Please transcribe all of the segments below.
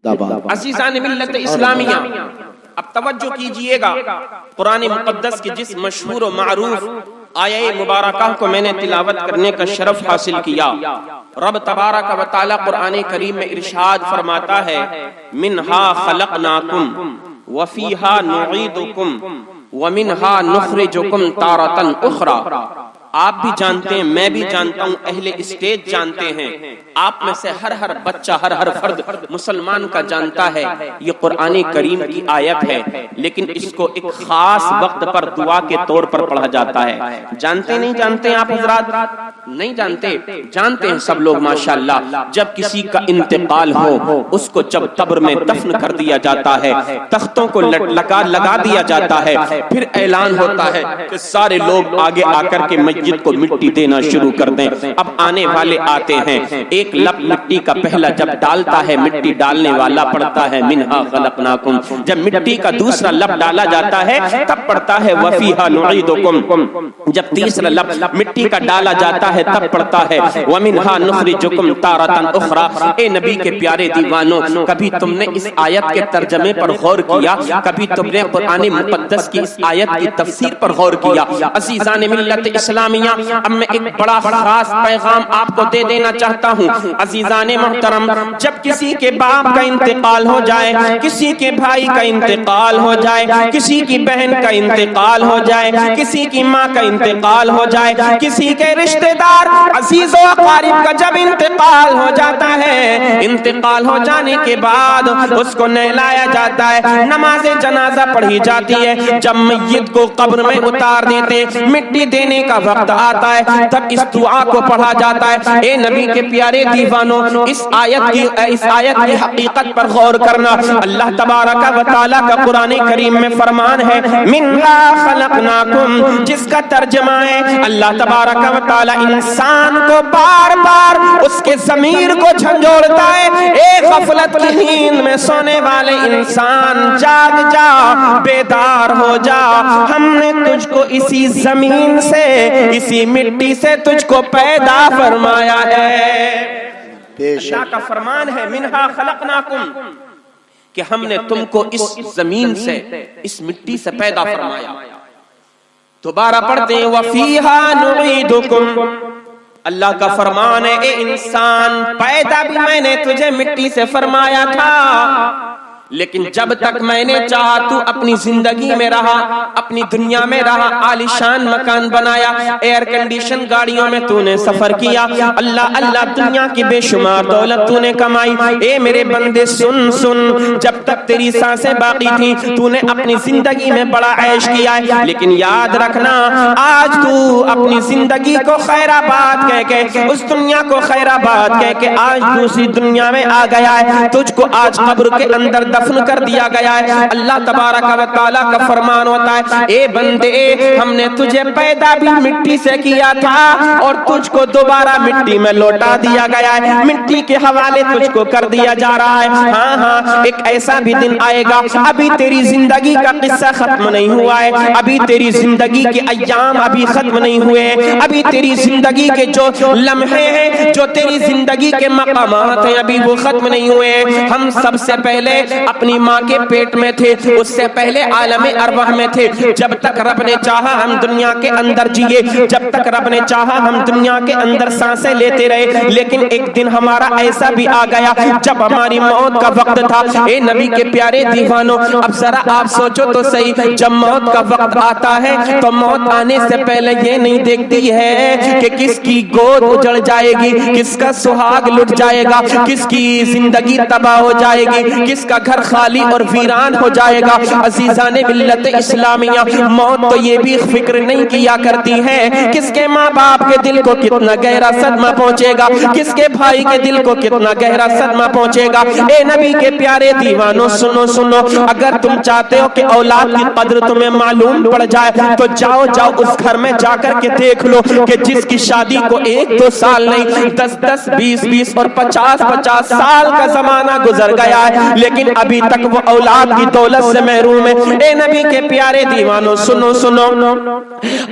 عزیزان ملت اسلامیہ، اب توجہ کیجئے گا، قرآن مقدس کی جس مشہور و معروف آیہ مبارکہ کو میں نے تلاوت کرنے کا شرف حاصل کیا، رب تبارک و تعالی قرآن کریم میں ارشاد فرماتا ہے منہا خلقناکم وفیہا نعیدکم ومنہا نخرجکم تارۃ اخری۔ آپ بھی جانتے ہیں، میں بھی جانتا ہوں، اہل اسٹیج جانتے ہیں، آپ میں سے ہر بچہ، ہر فرد مسلمان کا جانتا ہے یہ قرآن کریم کی آیت ہے، لیکن اس کو ایک خاص وقت پر دعا کے طور پر پڑھا جاتا ہے۔ جانتے نہیں جانتے آپ حضرات؟ نہیں جانتے؟ جانتے ہیں سب لوگ ماشاءاللہ۔ جب کسی کا انتقال ہو، اس کو جب قبر میں دفن کر دیا جاتا ہے، تختوں کو لگا دیا جاتا ہے، پھر اعلان ہوتا ہے کہ سارے لوگ آگے آ کر کے مسجد کو مٹی دینا شروع کر دیں۔ اب آنے والے آتے ہیں، ایک لب مٹی کا پہلا جب ڈالتا ہے، مٹی ڈالنے والا پڑھتا ہے منہا خلقناکم۔ جب مٹی کا دوسرا لب ڈالا جاتا ہے تب پڑھتا ہے وفیہا نعیدکم۔ جب تیسرا لب مٹی کا ڈالا جاتا ہے تب پڑھتا ہے ومنہا نخرجکم تارۃ اخری۔ اے نبی کے پیارے دیوانوں، کبھی تم نے اس آیت کے ترجمے پر غور کیا؟ کبھی تم نے قرآن مقدس کی اس آیت کی تفسیر پر غور کیا؟ عزیزان ملت اسلامیہ، اب میں ایک بڑا خاص پیغام آپ کو دے دینا چاہتا ہوں۔ عزیزان محترم، جب کسی کے باپ کا انتقال ہو جائے، کسی کے بھائی کا انتقال ہو جائے، کسی کی بہن کا انتقال ہو جائے، کسی کی ماں کا انتقال ہو جائے، کسی کے رشتہ دار عزیز و اقارب کا جب انتقال ہو جاتا ہے، انتقال ہو جانے کے بعد اس کو نہلایا جاتا ہے، نماز جنازہ پڑھی جاتی ہے۔ جب میت کو قبر میں اتار دیتے، مٹی دینے کا وقت آتا ہے، تب اس دعا کو پڑھا جاتا ہے۔ اے نبی کے پیارے دیوانوں، اس آیت کی حقیقت پر غور کرنا۔ اللہ تبارک و تعالیٰ کا قرآن کریم میں فرمان ہے منہا خلقناکم، جس کا ترجمہ ہے اللہ تبارک و تعالیٰ انسان کو بار بار اس کے ضمیر کو جھنجھوڑتا ہے، اے غفلت کی نیند میں سونے والے انسان، جاگ جا، بیدار ہو جا، ہم نے تجھ کو اسی زمین سے، اسی مٹی سے تجھ کو پیدا فرمایا ہے۔ اللہ کا فرمان ہے منہا خلقناکم، کہ ہم نے تم کو اس زمین سے، اس مٹی سے پیدا فرمایا۔ دوبارہ پڑھتے ہیں وفیہا نعیدکم۔ اللہ کا فرمان ہے اے انسان، پیدا بھی میں نے تجھے مٹی سے فرمایا تھا، لیکن جب تک میں نے چاہا تو اپنی زندگی میں رہا، اپنی دنیا میں رہا، عالیشان مکان بنایا، ایئر کنڈیشن گاڑیوں میں تو نے سفر کیا، اللہ اللہ دنیا کی بے شمار دولت تو نے کمائی۔ اے میرے بندے سن سن، جب تک تیری سانسیں باقی تھی تو نے اپنی زندگی میں بڑا عیش کیا ہے، لیکن یاد رکھنا آج تو اپنی زندگی کو خیر آباد کہہ کے، اس دنیا کو خیر آباد کہہ کے آج دوسری دنیا میں آ گیا ہے، تجھ کو آج قبر کے اندر دفن کر دیا گیا ہے۔ اللہ تبارک و تعالیٰ کا فرمان ہوتا ہے اے بندے، ہم نے تجھے پیدا بھی مٹی سے کیا تھا اور تجھ کو دوبارہ مٹی میں لوٹا دیا گیا ہے، مٹی کے حوالے تجھ کو کر دیا جا رہا ہے۔ ہاں ہاں، ایک ایسا بھی دن آئے گا، ابھی تیری زندگی کا قصہ ختم نہیں ہوا ہے، ابھی تیری زندگی کے ایام ابھی ختم نہیں ہوئے ہیں، ابھی تیری زندگی کے جو لمحے ہیں، جو تیری زندگی کے مقامات ہیں، ابھی وہ ختم نہیں ہوئے ہیں۔ ہم سب سے پہلے اپنی ماں کے پیٹ میں تھے، اس سے پہلے عالم ارواح میں تھے۔ جب تک رب نے چاہا ہم دنیا کے اندر جیے، جب تک رب نے چاہا ہم دنیا کے اندر سانسیں لیتے رہے، لیکن ایک دن ہمارا ایسا بھی آ گیا جب ہماری موت کا وقت تھا۔ اے نبی کے پیارے دیوانوں، اب ذرا آپ سوچو تو صحیح، جب موت کا وقت آتا ہے تو موت آنے سے پہلے یہ نہیں دیکھتی ہے کہ کس کی گود اجڑ جائے گی، کس کا سہاگ لٹ جائے گا، کس کی زندگی تباہ ہو جائے گی، کس کا گھر خالی اور ویران ہو جائے گا۔ عزیزان ملت اسلامیہ، موت تو یہ بھی فکر نہیں کیا کرتی ہے کس کے ماں باپ کے دل کو کتنا گہرا صدمہ پہنچے گا، کس کے بھائی کے دل کو کتنا گہرا صدمہ پہنچے گا۔ اے نبی کے پیارے دیوانوں سنو سنو، اگر تم چاہتے ہو کہ اولاد کی قدر تمہیں معلوم پڑ جائے تو جاؤ اس گھر میں جا کر کے دیکھ لو کہ جس کی شادی کو 1-2 سال نہیں 10-10 20-20 اور 50-50 سال کا زمانہ گزر گیا ہے، لیکن اب ابھی تک وہ اولاد کی دولت سے محروم ہے۔ اے نبی کے پیارے دیوانوں سنو سنو،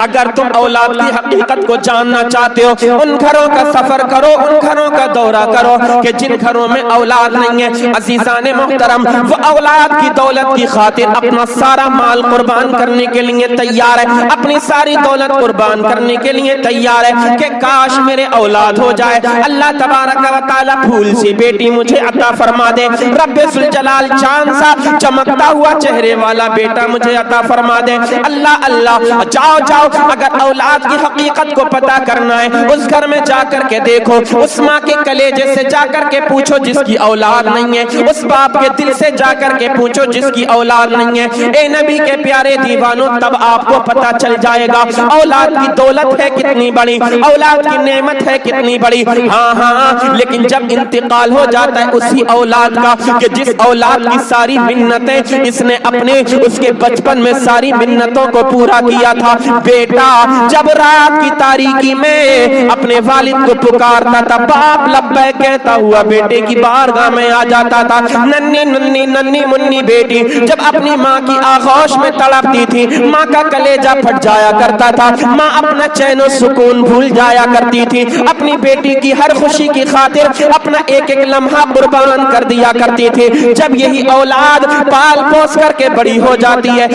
اگر تم اولاد کی حقیقت کو جاننا چاہتے ہو، ان گھروں کا سفر کرو، ان گھروں کا دورہ کرو کہ جن گھروں میں اولاد نہیں ہے۔ عزیزان محترم، وہ اولاد کی دولت کی خاطر اپنا سارا مال قربان کرنے کے لیے تیار ہے، اپنی ساری دولت قربان کرنے کے لیے تیار ہے کہ کاش میرے اولاد ہو جائے، اللہ تبارک و تعالی پھول سی بیٹی مجھے عطا فرما دے، رب ذوالجلال چاند سا چمکتا ہوا چہرے والا بیٹا مجھے عطا فرما دے۔ اللہ اللہ، جاؤ جاؤ، اگر اولاد کی حقیقت کو پتا کرنا ہے، اس گھر میں جا کر کے دیکھو، اس ماں کے کلیجے سے جا کر کے پوچھو جس کی اولاد نہیں ہے، اس باپ کے دل سے جا کر کے پوچھو جس کی اولاد نہیں ہے۔ اے نبی کے پیارے دیوانوں، تب آپ کو پتا چل جائے گا اولاد کی دولت ہے کتنی بڑی، اولاد کی نعمت ہے کتنی بڑی۔ ہاں ہاں، لیکن جب انتقال ہو جاتا ہے اسی اولاد کا، کہ جس اولاد کی ساری منتیں اس نے اپنے اس کے بچپن میں ساری منتوں کو پورا کیا تھا، بیٹا جب رات کی تاریکی میں اپنے والد کو پکارتا تھا، باپ لبیک کہتا ہوا بیٹے کی بارگاہ میں آ جاتا تھا، ننی ننی ننی منی بیٹی جب اپنی ماں کی آغوش میں تڑپتی تھی، ماں کا کلیجہ پھٹ جایا کرتا تھا، ماں اپنا چین و سکون بھول جایا کرتی تھی، اپنی بیٹی کی ہر خوشی کی خاطر اپنا ایک ایک لمحہ قربان کر دیا کرتی تھی۔ جب یہی اولاد پال پوس کر کے بڑی ہو جاتی ہے،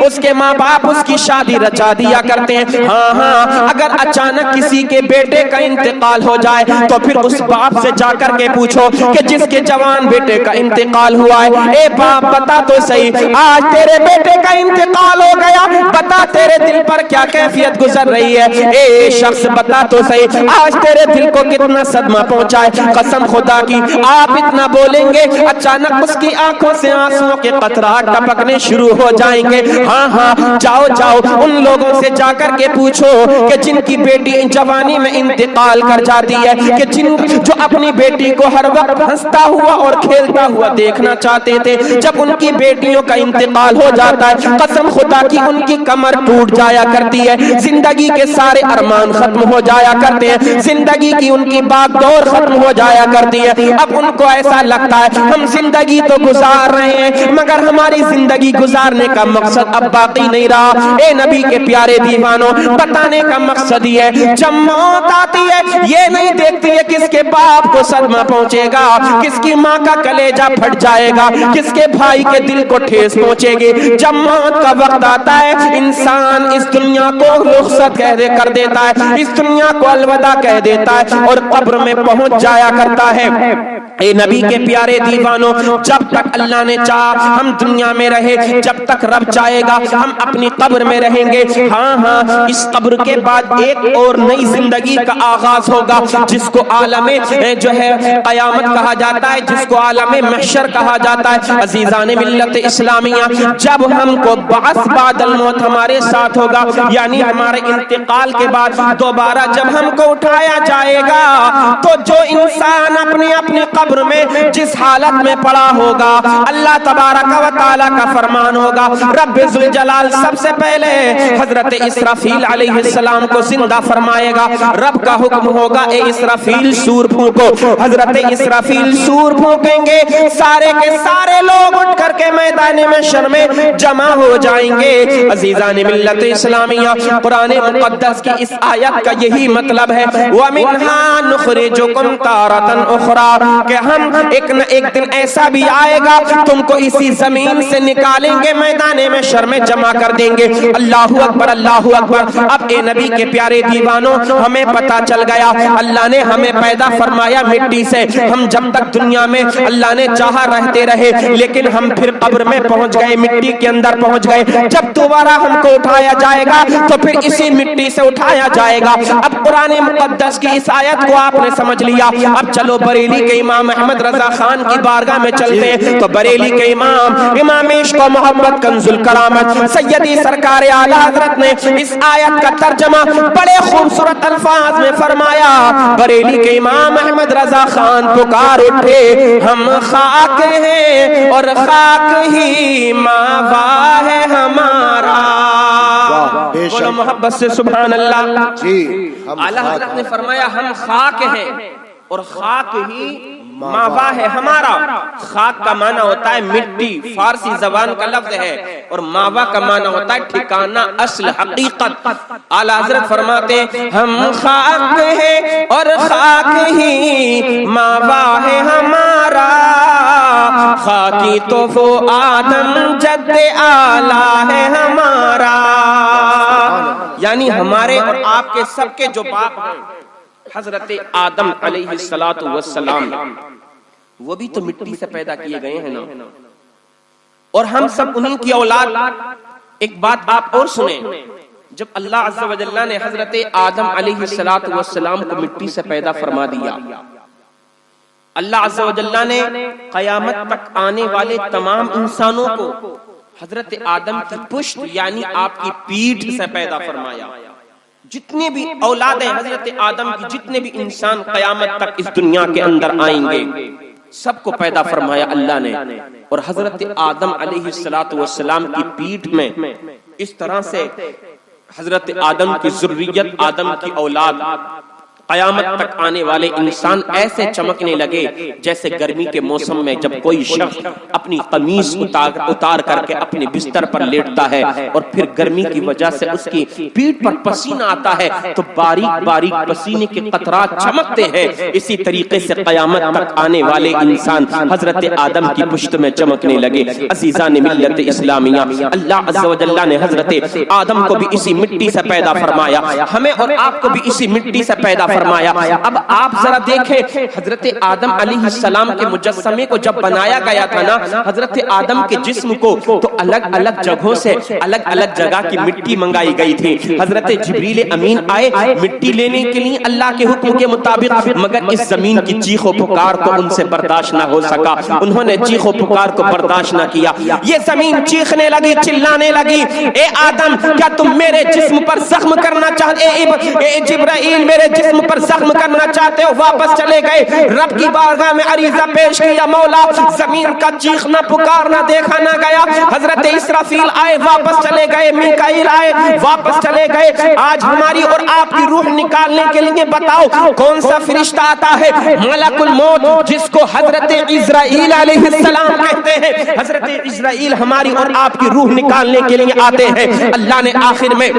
اس کے ماں باپ اس کی شادی رچا دیا کرتے ہیں۔ ہاں ہاں، اگر اچانک کسی کے بیٹے کا انتقال ہو جائے تو پھر اس باپ سے جا کر کے پوچھو کہ جس کے جوان بیٹے کا انتقال ہوا ہے، اے باپ بتا تو صحیح، آج تیرے بیٹے کا انتقال ہو گیا، بتا تیرے دل پر کیا کیفیت گزر رہی ہے، اے شخص بتا تو صحیح، آج تیرے دل کو کتنا صدمہ پہنچا ہے۔ قسم خدا کی آپ اتنا بولیں گے، اچانک اس کی آنکھوں سے آنسوؤں کے قطرات ٹپکنے شروع ہو جائیں گے۔ ہاں ہاں، جاؤ جاؤ، ان لوگوں سے جا کر کے پوچھو کہ جن کی بیٹی جوانی میں انتقال کر جاتی ہے، کہ جو اپنی بیٹی کو ہر وقت ہنستا ہوا اور کھیلتا ہوا دیکھنا چاہتے تھے، جب ان کی بیٹیوں کا انتقال ہو جاتا ہے، قسم خدا کی ان کی کمر ٹوٹ جایا کرتی ہے، زندگی کے سارے ارمان ختم ہو جایا کرتے ہیں، زندگی کی ان کی باغ دور ختم ہو جایا کرتی ہے۔ اب ان کو ایسا لگتا ہے ہم زندگی تو گزار رہے ہیں مگر ہماری زندگی گزارنے کا مقصد اب باقی نہیں رہا۔ اے نبی کے پیارے دیوانوں، بتانے کا مقصد یہ ہے، جب موت آتی ہے یہ نہیں دیکھتی ہے کس کے باپ کو صدمہ پہنچے گا، کس کی ماں کا کلیجہ پھٹ جائے گا، کس کے بھائی کے دل کو ٹھیس پہنچے گی۔ جب موت کا وقت آتا ہے انسان اس دنیا کو رخصت کر دیتا ہے، اس دنیا کو الوداع کہہ دیتا ہے اور قبر میں پہنچ جایا کرتا ہے۔ اے نبی کے پیارے دیوانوں، جب تک اللہ نے چاہا ہم دنیا میں رہے، جب تک رب چاہے گا ہم اپنی قبر میں رہیں گے۔ ہاں ہاں، اس قبر کے بعد ایک اور نئی زندگی کا آغاز ہوگا جس کو عالم جو ہے قیامت کہا جاتا ہے، جس کو عالم محشر کہا جاتا ہے۔ عزیزان ملت اسلامیہ، جب ہم کو بعث بعد الموت ہمارے ساتھ ہوگا، یعنی ہمارے انتقال کے بعد دوبارہ جب ہم کو اٹھایا جائے گا، تو جو انسان اپنی اپنی قبر میں جس حالت میں پڑا ہوگا، اللہ تبارک و تعالی کا فرمان ہوگا، رب ذوالجلال سب سے پہلے حضرت اسرافیل علیہ السلام کو زندہ فرمائے گا۔ رب کا حکم ہوگا، اے اسرافیل سور پھونکو۔ حضرت اسرافیل سور پھونکیں گے، سارے کے سارے لوگ اٹھ کر کے میدان محشر میں جمع ہو جائیں گے۔ عزیزان ملت اسلامیہ، قرآن مقدس کی اس آیت کا یہی مطلب ہے، وَمِنْهَا نُخْرِجُكُمْ تَارَةً أُخْرَى، کہ ہم ایک نہ ایک دن ایسا بھی آئے گا تم کو اسی زمین سے نکالیں گے، میدان محشر میں جمع کر دیں گے۔ اللہ اکبر، اللہ اکبر۔ اب اے نبی کے پیارے دیوانوں، ہمیں پتا چل گیا اللہ نے ہمیں پیدا فرمایا مٹی سے، ہم جب تک دنیا میں اللہ نے چاہا رہتے رہے، لیکن ہم پھر قبر میں پہنچ گئے، مٹی کے اندر پہنچ گئے۔ جب دوبارہ ہم کو اٹھایا جائے گا تو پھر اسی مٹی سے اٹھایا جائے گا۔ اب قرآن مقدس کی اس آیت کو آپ نے سمجھ لیا، اب چلو بریلی کے امام احمد رضا خان کی بارگاہ میں چلتے ہیں۔ تو بریلی کے امام عشق و محبت کنز الکرامت سیدی سرکار اعلیٰ حضرت نے اس آیت کا ترجمہ بڑے خوبصورت الفاظ میں فرمایا۔ بریلی کے امام احمد رضا خان پکار اٹھے، ہم خاک ہیں اور خاک ہی ماوا ہے ہمارا۔ بولو محبت سے سبحان اللہ۔ اعلیٰ حضرت نے فرمایا ہم خاک ہیں اور خاک ہی ماوا ہے ہمارا. خاک کا معنی ہوتا ہے مٹی، فارسی زبان کا لفظ ہے، اور ماوا کا معنی ہوتا ہے ٹھکانہ، اصل، حقیقت. اعلی حضرت فرماتے ہیں ہم خاک ہے اور خاک ہی ماوا ہے ہمارا، خاکی تو وہ آدم جد اعلی ہے ہمارا. یعنی ہمارے اور آپ کے سب کے جو باپ ہیں حضرت آدم علیہ السلام، وہ بھی تو مٹی سے پیدا کیے گئے ہیں نا، اور ہم سب انہی کی اولاد. ایک بات آپ اور سنیں، جب اللہ عز و جل نے حضرت آدم علیہ السلام کو مٹی سے پیدا فرما دیا، اللہ عز و جل نے قیامت تک آنے والے تمام انسانوں کو حضرت آدم کی پشت یعنی آپ کی پیٹھ سے پیدا فرمایا. جتنے بھی اولاد ہیں حضرت آدم کی، جتنے بھی انسان قیامت تک اس دنیا کے اندر آئیں گے، سب کو پیدا فرمایا اللہ نے. اور حضرت آدم علیہ السلام کی پیٹھ میں اس طرح سے حضرت آدم کی ذریت، آدم کی اولاد، قیامت تک آنے والے انسان ایسے چمکنے لگے جیسے گرمی کے موسم میں جب کوئی شخص اپنی قمیض اتار کر کے اپنے بستر پر لیٹتا ہے اور پھر گرمی کی وجہ سے اس کی پیٹھ پر پسینہ آتا ہے تو باریک باریک پسینے کے قطرات چمکتے ہیں. اسی طریقے سے قیامت تک آنے والے انسان حضرت آدم کی پشت میں چمکنے لگے. عزیزان ملت اسلامیہ، اللہ عز و جل نے حضرت آدم کو بھی اسی مٹی سے پیدا فرمایا، ہمیں اور آپ کو بھی اسی مٹی سے پیدا فرمایا. اب آپ ذرا دیکھیں، حضرت آدم علیہ السلام کے مجسمے کو جب بنایا گیا تھا نا، حضرت آدم کے جسم کو تو الگ الگ جگہوں سے الگ الگ جگہ کی مٹی منگائی گئی تھی. حضرت جبریل امین آئے مٹی لینے کے لیے اللہ کے حکم کے مطابق، مگر اس زمین کی چیخ و پکار کو ان سے برداشت نہ ہو سکا. انہوں نے چیخ و پکار کو برداشت نہ کیا. یہ زمین چیخنے لگی، چلانے لگی، اے آدم کیا تم میرے جسم پر زخم کرنا چاہتے، اے جبرائیل میرے جسم پر زخم کرنا چاہتے ہو؟ واپس چلے گئے، رب کی بارگاہ میں عریضہ پیش کیا، مولا زمین کا چیخنا پکارنا دیکھا نہ گیا. حضرت اسرافیل آئے، واپس چلے گئے، میکائیل آئے، واپس چلے گئے. آج ہماری اور آپ کی روح نکالنے کے لیے بتاؤ کون سا فرشتہ آتا ہے؟ ملک الموت، جس کو حضرت عزرائیل علیہ السلام کہتے ہیں. حضرت عزرائیل ہماری اور آپ کی روح نکالنے کے لیے آتے ہیں. اللہ نے آخر میں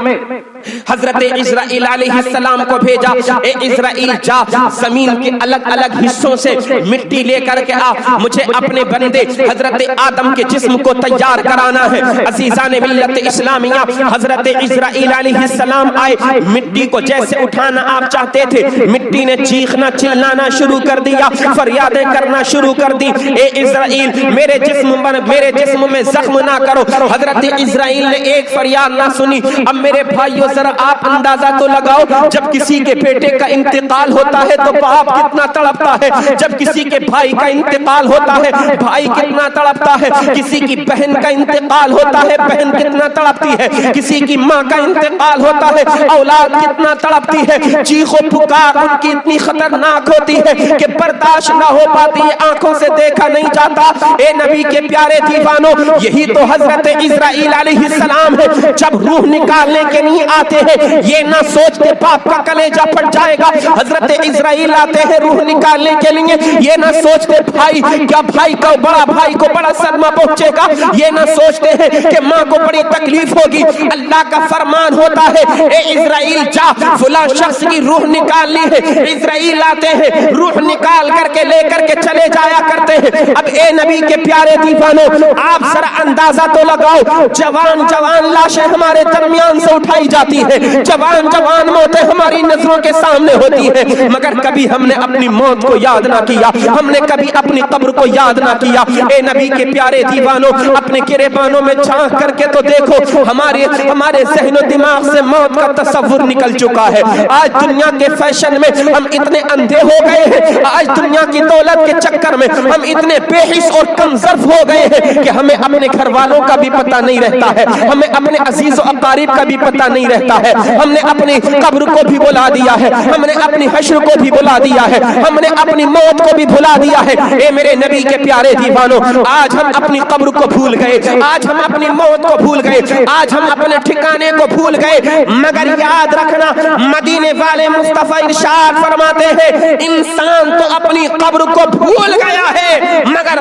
حضرت عزرائیل علیہ السلام کو بھیجا، اے عزرائیل جا زمین کے الگ الگ حصوں سے مٹی لے کر کے آ، مجھے اپنے بندے حضرت آدم کے جسم کو تیار کرانا ہے. عزیزان ملت اسلامیہ، حضرت عزرائیل علیہ السلام آئے، مٹی کو جیسے اٹھانا آپ چاہتے تھے، مٹی نے چیخنا چلانا شروع کر دیا، فریادیں کرنا شروع کر دی، اے عزرائیل میرے جسم میں زخم نہ کرو. حضرت عزرائیل نے ایک فریاد نہ سنی. اب میرے بھائیو ذرا آپ اندازہ تو لگاؤ، جب کسی کے بیٹے کا انتقال ہوتا ہے تو باپ کتنا تڑپتا ہے، جب کسی کے بھائی کا انتقال ہوتا ہے بھائی کتنا تڑپتا ہے، کسی کی بہن کا انتقال ہوتا ہے بہن کتنا تڑپتی ہے، کسی کی ماں کا انتقال ہوتا ہے اولاد کتنا تڑپتی ہے. چیخ و پکار ان کی اتنی خطرناک ہوتی ہے کہ برداشت نہ ہو پاتی، آنکھوں سے دیکھا نہیں جاتا. اے نبی کے پیارے دیوانوں، یہی تو حضرت عزرائیل علیہ السلام ہے. جب روح نکالنے کے لیے آتے ہیں یہ نہ سوچتے باپ کا کلیجہ پھٹ جائے گا. حضرت عزرائیل آتے ہیں روح نکالنے کے لیے، یہ نہ سوچتے بھائی کیا بھائی کا بڑا بھائی کو بڑا صدمہ پہنچے گا، یہ نہ سوچتے ہیں کہ ماں کو بڑی تکلیف ہوگی. اللہ کا فرمان ہوتا ہے اے عزرائیل جا فلاں شخص کی روح نکالنی ہے. عزرائیل آتے ہیں روح نکال کر کے لے کر کے چلے جایا کرتے ہیں. اب اے نبی کے پیارے دیوانوں آپ ذرا اندازہ تو لگاؤ، جوان جوان لاشیں ہمارے درمیان سے اٹھائی جاتی ہے، جوان جوان موتیں ہماری نظروں کے سامنے ہوتی ہے، مگر کبھی ہم نے اپنی موت کو یاد نہ کیا، ہم نے کبھی اپنی قبر کو یاد نہ کیا. اے نبی کے پیارے دیوانوں اپنے گریبانوں میں جھانک کر کے تو دیکھو، ہمارے ذہن و دماغ سے موت کا تصور نکل چکا ہے. آج دنیا کے فیشن میں ہم اتنے اندھے ہو گئے ہیں، آج دنیا کی دولت کے چکر میں ہم اتنے بے حس اور کم ظرف ہو گئے ہیں کہ ہمیں اپنے گھر والوں کا بھی پتہ نہیں رہتا ہے، ہمیں اپنے عزیز و اقارب کا بھی پتہ نہیں رہتا رہتا ہے. ہم نے اپنی قبر کو بھی بلا دیا ہے, ہم نے اپنی حشر کو بھی بلا دیا ہے, ہم نے اپنی موت کو بھی بھلا دیا ہے. اے میرے نبی کے پیارے دیوانوں, آج ہم اپنی قبر کو بھول گئے, آج ہم اپنی موت کو بھول گئے, آج ہم اپنے ٹھکانے کو بھول گئے. مگر یاد رکھنا, مدینے والے مصطفیٰ ارشاد فرماتے ہیں انسان تو اپنی قبر کو بھول گیا ہے مگر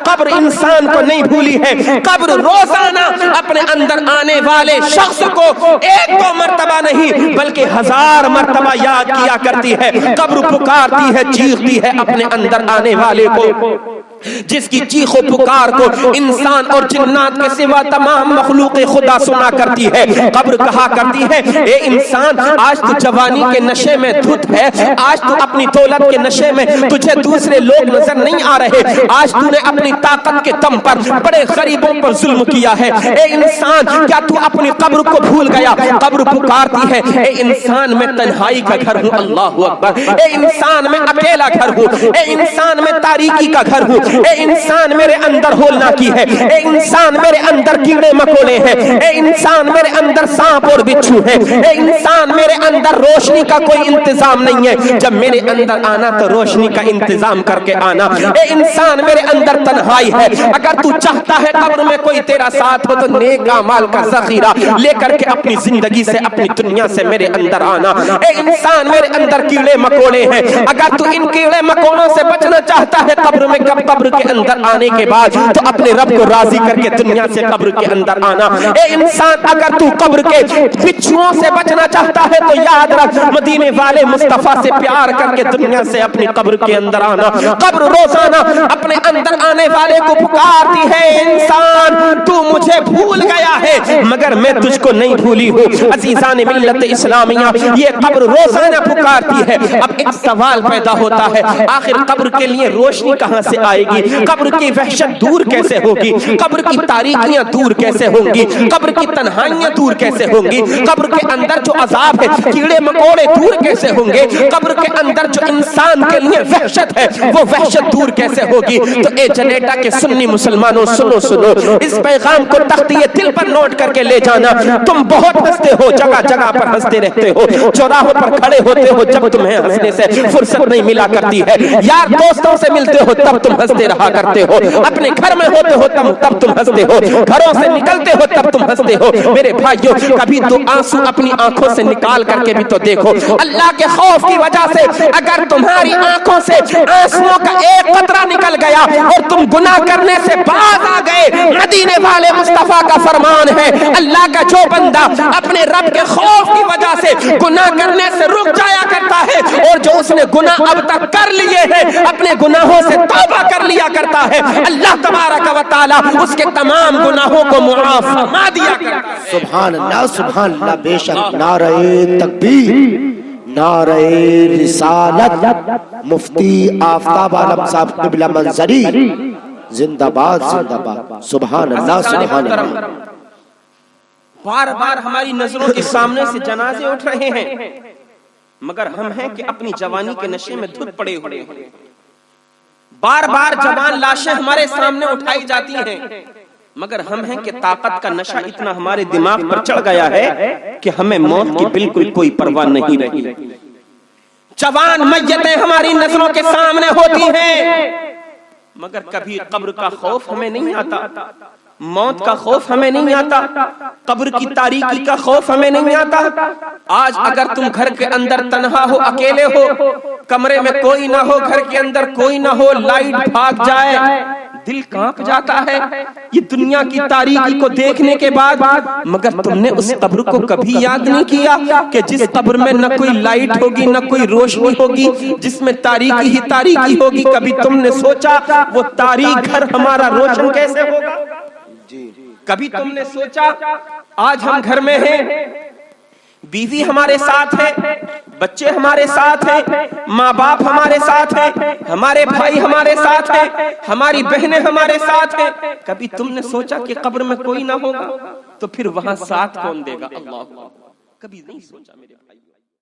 قبر انسان کو نہیں بھولی ہے. قبر روزانہ اپنے اندر آنے والے شخص کو ایک دو مرتبہ نہیں بلکہ 1000 مرتبہ یاد کیا کرتی ہے. قبر پکارتی ہے, چیختی ہے اپنے اندر آنے والے کو, جس کی چیخ و پکار کو انسان اور جنات کے سوا تمام مخلوق خدا سنا کرتی ہے. قبر کہا کرتی ہے اے انسان, آج تو جوانی کے نشے میں دھت ہے, آج تو اپنی دولت کے نشے میں تجھے دوسرے لوگ نظر نہیں آ رہے, آج تو نے اپنی طاقت کے دم پر بڑے غریبوں پر ظلم کیا ہے. اے انسان, کیا تو اپنی قبر کو بھول گیا؟ قبر پکارتی ہے اے انسان میں تنہائی کا گھر ہوں, اللہ اکبر, اے انسان میں اکیلا گھر ہوں, اے انسان میں تاریکی کا گھر ہوں, اے انسان میرے اندر ہولنا کی ہے, اے انسان میرے اندر کیڑے مکوڑے ہیں, اے انسان میرے اندر سانپ اور بچھو ہیں, اے انسان میرے اندر روشنی کا کوئی انتظام نہیں ہے. جب میرے اندر آنا تو روشنی کا انتظام کر کے آنا. اے انسان میرے اندر تنہائی ہے, اگر تو چاہتا ہے قبر میں کوئی تیرا ساتھ ہو تو نیک اعمال کا ذخیرہ لے کر کے اپنی زندگی سے, اپنی دنیا سے میرے اندر آنا. اے انسان میرے اندر کیڑے مکوڑے ہیں, اگر تو ان کیڑے مکوڑوں سے بچنا چاہتا ہے قبر میں, قبر کے اندر آنے کے بعد تو اپنے رب کو راضی کر کے دنیا سے قبر کے اندر آنا. اے انسان, اگر تو قبر کے بچھوؤں سے بچنا چاہتا ہے تو یاد رکھ مدینے والے مصطفیٰ سے پیار کر کے دنیا سے اپنی قبر کے اندر آنا. قبر روزانہ اپنے اندر آنے والے کو پکارتی ہے انسان تو مجھے بھول گیا ہے مگر میں تجھ کو نہیں بھولی ہوں. عزیزان ملت اسلامیہ, یہ قبر روزانہ پکارتی ہے. اب ایک سوال پیدا ہوتا ہے, آخر قبر کے لیے روشنی کہاں سے آئے گی؟ قبر کی وحشت دور کیسے ہوگی؟ قبر کی تاریکیاں دور کیسے ہوں گی؟ قبر کی تنہائیاں دور کیسے ہوں گی؟ قبر کے اندر جو عذاب ہے, کیڑے مکوڑے دور کیسے ہوں گے؟ قبر کے اندر جو انسان کے لیے وحشت ہے وہ وحشت دور کیسے ہوگی؟ تو اے جنیٹا کے سنی مسلمانوں, سنو سنو, اس پیغام کو تختی دل پر نوٹ کر کے لے جانا. تم بہت ہنستے ہو, جگہ جگہ پر ہنستے رہتے ہو, چوراہوں پر کھڑے ہوتے ہو جب تمہیں ہنسنے سے فرصت نہیں ملا کرتی ہے, یار دوستوں سے ملتے ہو تب تم ہنستے رہا کرتے ہو, اپنے گھر میں ہوتے ہو تب تم ہنستے ہو, گھروں سے نکلتے ہو تب تم ہنستے ہو. میرے بھائیوں, کبھی تو آنسو اپنی آنکھوں سے نکال کر کے بھی تو دیکھو. اللہ کے خوف کی وجہ سے اگر تمہاری آنکھوں سے آنسوؤں کا ایک قطرہ نکل گیا اور تم گناہ کرنے سے باز آ گئے, مدینے والے مصطفیٰ کا فرمان ہے اللہ کا جو بندہ اپنے رب کے خوف کی وجہ سے گناہ کرنے سے رک جایا کرتا ہے اور جو اس نے گناہ اب تک کر لیے ہیں اپنے گناہوں سے توبہ کر لیا کرتا ہے, اللہ تبارک و تعالی اس کے تمام گناہوں کو معاف فرما دیا کرتا ہے. سبحان اللہ, سبحان اللہ. بے شک نعرہ تکبیر, نعرہ رسالت, مفتی آفتاب عالم صاحب قبلہ منظری زندہ باد, زندہ باد. سبحان اللہ, سبحان اللہ. بار بار ہماری نظروں کے سامنے سے جنازے اٹھ رہے ہیں مگر ہم ہیں کہ اپنی جوانی کے نشے میں دھت پڑے ہوئے ہیں. بار بار جوان لاشیں ہمارے سامنے اٹھائی جاتی ہیں مگر ہم ہیں کہ طاقت کا نشہ اتنا ہمارے دماغ پر چڑھ گیا ہے کہ ہمیں موت کی بالکل کوئی پرواہ نہیں رہی. جوان میتیں ہماری نظروں کے سامنے ہوتی ہیں مگر کبھی قبر کا خوف ہمیں نہیں آتا, موت کا خوف ہمیں نہیں آتا, قبر کی تاریکی کا خوف ہمیں نہیں آتا. آج اگر تم گھر کے اندر تنہا ہو, اکیلے ہو, کمرے میں کوئی نہ ہو, گھر کے اندر کوئی نہ ہو, لائٹ بھاگ جائے, دل کانپ جاتا ہے یہ دنیا کی تاریکی کو دیکھنے کے بعد. مگر تم نے اس قبر کو کبھی یاد نہیں کیا کہ جس قبر میں نہ کوئی لائٹ ہوگی, نہ کوئی روشنی ہوگی, جس میں تاریکی ہی تاریکی ہوگی. کبھی تم نے سوچا وہ تاریک گھر ہمارا روشن کیسے ہوگا؟ کبھی تم نے سوچا آج ہم گھر میں ہیں, بیوی ہمارے ساتھ ہے, بچے ہمارے ساتھ ہیں, ماں باپ ہمارے ساتھ ہیں, ہمارے بھائی ہمارے ساتھ ہیں, ہماری بہنیں ہمارے ساتھ ہیں. کبھی تم نے سوچا کہ قبر میں کوئی نہ ہوگا تو پھر وہاں ساتھ کون دے گا؟ اللہ, کبھی نہیں سوچا میرے بھائی.